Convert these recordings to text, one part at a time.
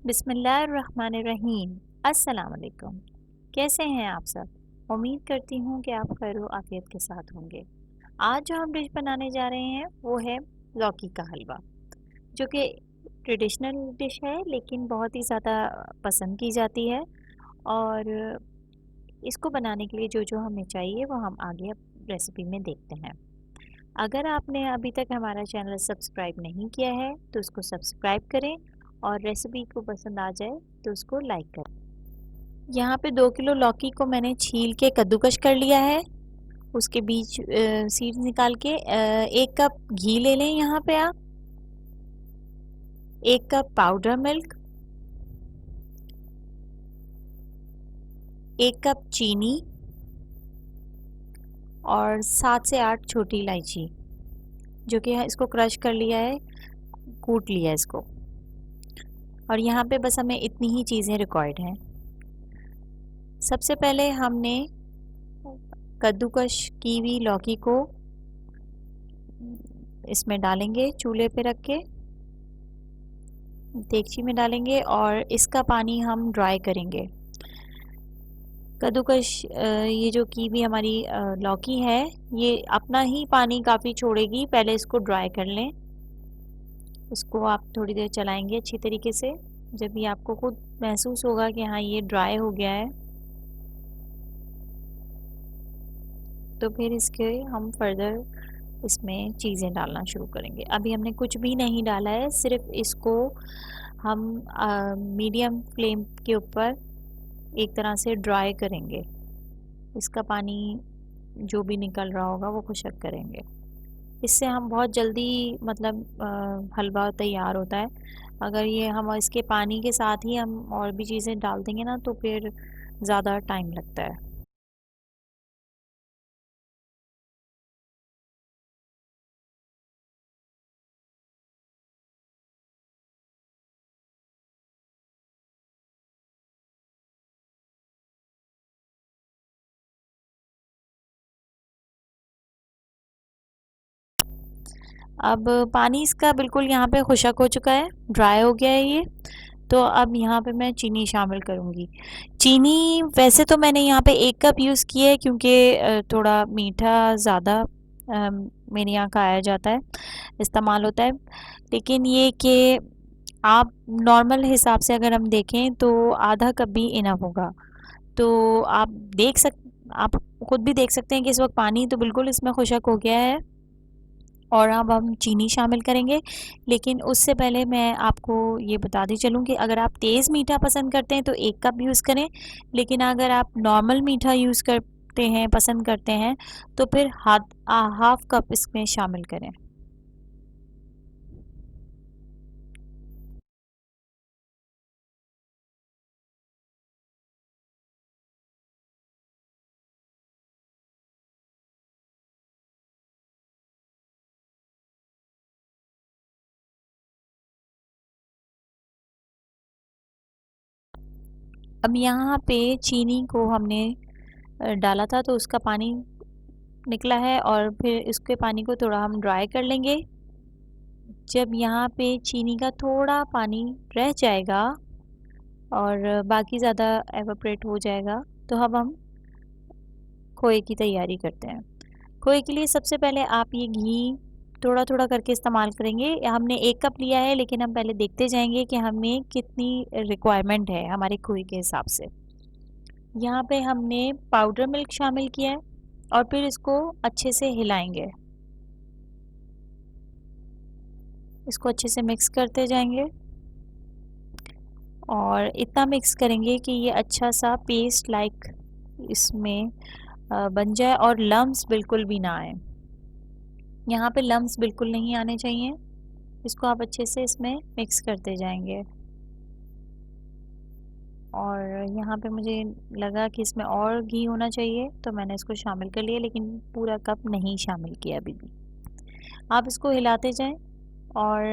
बिस्मिल्लाहिर्रहमानिर्रहीम। अस्सलाम वालेकुम। कैसे हैं आप सब? उम्मीद करती हूँ कि आप खैर आफियत के साथ होंगे। आज जो हम डिश बनाने जा रहे हैं वो है लौकी का हलवा, जो कि ट्रेडिशनल डिश है लेकिन बहुत ही ज़्यादा पसंद की जाती है। और इसको बनाने के लिए जो जो हमें चाहिए वो हम आगे अब रेसिपी में देखते हैं। अगर आपने अभी तक हमारा चैनल सब्सक्राइब नहीं किया है तो उसको सब्सक्राइब करें और रेसिपी को पसंद आ जाए तो उसको लाइक करें। यहाँ पे 2 किलो लौकी को मैंने छील के कद्दूकश कर लिया है। उसके बीच सीड्स निकाल के 1 कप घी ले लें। यहाँ पे आप 1 कप पाउडर मिल्क, 1 कप चीनी और 7 से 8 छोटी इलायची, जो कि इसको क्रश कर लिया है, कूट लिया है इसको। और यहाँ पे बस हमें इतनी ही चीज़ें रिक्वायर्ड हैं। सबसे पहले हमने कद्दूकश की हुई लौकी को इसमें डालेंगे, चूल्हे पे रख के देगची में डालेंगे और इसका पानी हम ड्राई करेंगे। कद्दूकश ये जो की भी हमारी लौकी है, ये अपना ही पानी काफ़ी छोड़ेगी। पहले इसको ड्राई कर लें। इसको आप थोड़ी देर चलाएंगे अच्छी तरीके से। जब ये आपको खुद महसूस होगा कि हाँ ये ड्राई हो गया है, तो फिर इसके हम फर्दर इसमें चीज़ें डालना शुरू करेंगे। अभी हमने कुछ भी नहीं डाला है, सिर्फ इसको हम मीडियम फ्लेम के ऊपर एक तरह से ड्राई करेंगे। इसका पानी जो भी निकल रहा होगा वो खुशक करेंगे। इससे हम बहुत जल्दी हलवा तैयार होता है। अगर ये हम इसके पानी के साथ ही हम और भी चीज़ें डाल देंगे ना तो फिर ज़्यादा टाइम लगता है। अब पानी इसका बिल्कुल यहाँ पे खुशक हो चुका है, ड्राई हो गया है ये। तो अब यहाँ पे मैं चीनी शामिल करूँगी। चीनी वैसे तो मैंने यहाँ पे 1 कप यूज़ की है, क्योंकि थोड़ा मीठा ज़्यादा मेरे यहाँ खाया जाता है, इस्तेमाल होता है। लेकिन ये कि आप नॉर्मल हिसाब से अगर हम देखें तो आधा कप भी इनफ होगा। तो आप खुद भी देख सकते हैं कि इस वक्त पानी तो बिल्कुल इसमें खुशक हो गया है और अब हम चीनी शामिल करेंगे। लेकिन उससे पहले मैं आपको ये बताती चलूँ कि अगर आप तेज़ मीठा पसंद करते हैं तो 1 कप यूज़ करें, लेकिन अगर आप नॉर्मल मीठा यूज़ करते हैं, पसंद करते हैं, तो फिर हाफ कप इसमें शामिल करें। अब यहाँ पे चीनी को हमने डाला था तो उसका पानी निकला है और फिर इसके पानी को थोड़ा हम ड्राई कर लेंगे। जब यहाँ पे चीनी का थोड़ा पानी रह जाएगा और बाकी ज़्यादा एवापोरेट हो जाएगा, तो अब हम खोए की तैयारी करते हैं। खोए के लिए सबसे पहले आप ये घी थोड़ा थोड़ा करके इस्तेमाल करेंगे। हमने 1 कप लिया है, लेकिन हम पहले देखते जाएंगे कि हमें कितनी रिक्वायरमेंट है हमारे खोए के हिसाब से। यहाँ पे हमने पाउडर मिल्क शामिल किया है और फिर इसको अच्छे से हिलाएंगे। इसको अच्छे से मिक्स करते जाएंगे और इतना मिक्स करेंगे कि ये अच्छा सा पेस्ट लाइक इसमें बन जाए और लम्स बिल्कुल भी ना आए। यहाँ पे लम्स बिल्कुल नहीं आने चाहिए। इसको आप अच्छे से इसमें मिक्स करते जाएंगे। और यहाँ पे मुझे लगा कि इसमें और घी होना चाहिए तो मैंने इसको शामिल कर लिया, लेकिन पूरा कप नहीं शामिल किया अभी भी। आप इसको हिलाते जाएं और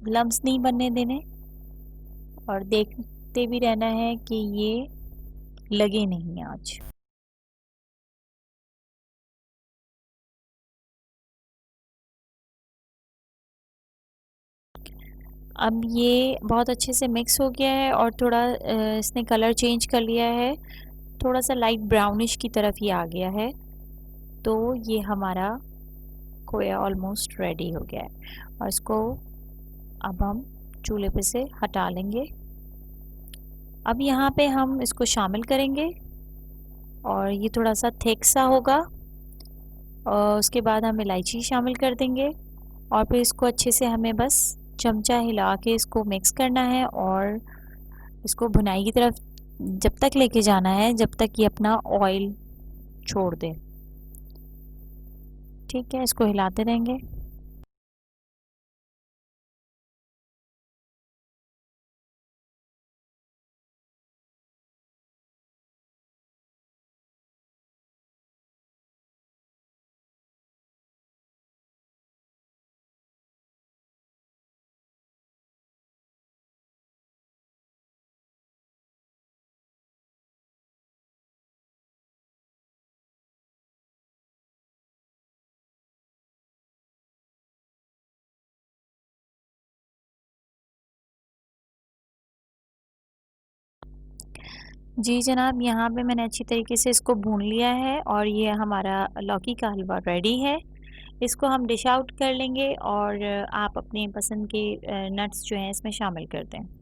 लम्स नहीं बनने देने और देखते भी रहना है कि ये लगे नहीं आज। अब ये बहुत अच्छे से मिक्स हो गया है और थोड़ा इसने कलर चेंज कर लिया है, थोड़ा सा लाइट ब्राउनिश की तरफ ही आ गया है। तो ये हमारा खोया ऑलमोस्ट रेडी हो गया है और इसको अब हम चूल्हे पे से हटा लेंगे। अब यहाँ पे हम इसको शामिल करेंगे और ये थोड़ा सा थिक सा होगा और उसके बाद हम इलायची शामिल कर देंगे और फिर इसको अच्छे से हमें बस चमचा हिला के इसको मिक्स करना है और इसको भुनाई की तरफ जब तक लेके जाना है जब तक ये अपना ऑयल छोड़ दे। ठीक है, इसको हिलाते रहेंगे। जी जनाब, यहाँ पे मैंने अच्छी तरीके से इसको भून लिया है और ये हमारा लौकी का हलवा रेडी है। इसको हम डिश आउट कर लेंगे और आप अपनी पसंद के नट्स जो हैं इसमें शामिल कर दें।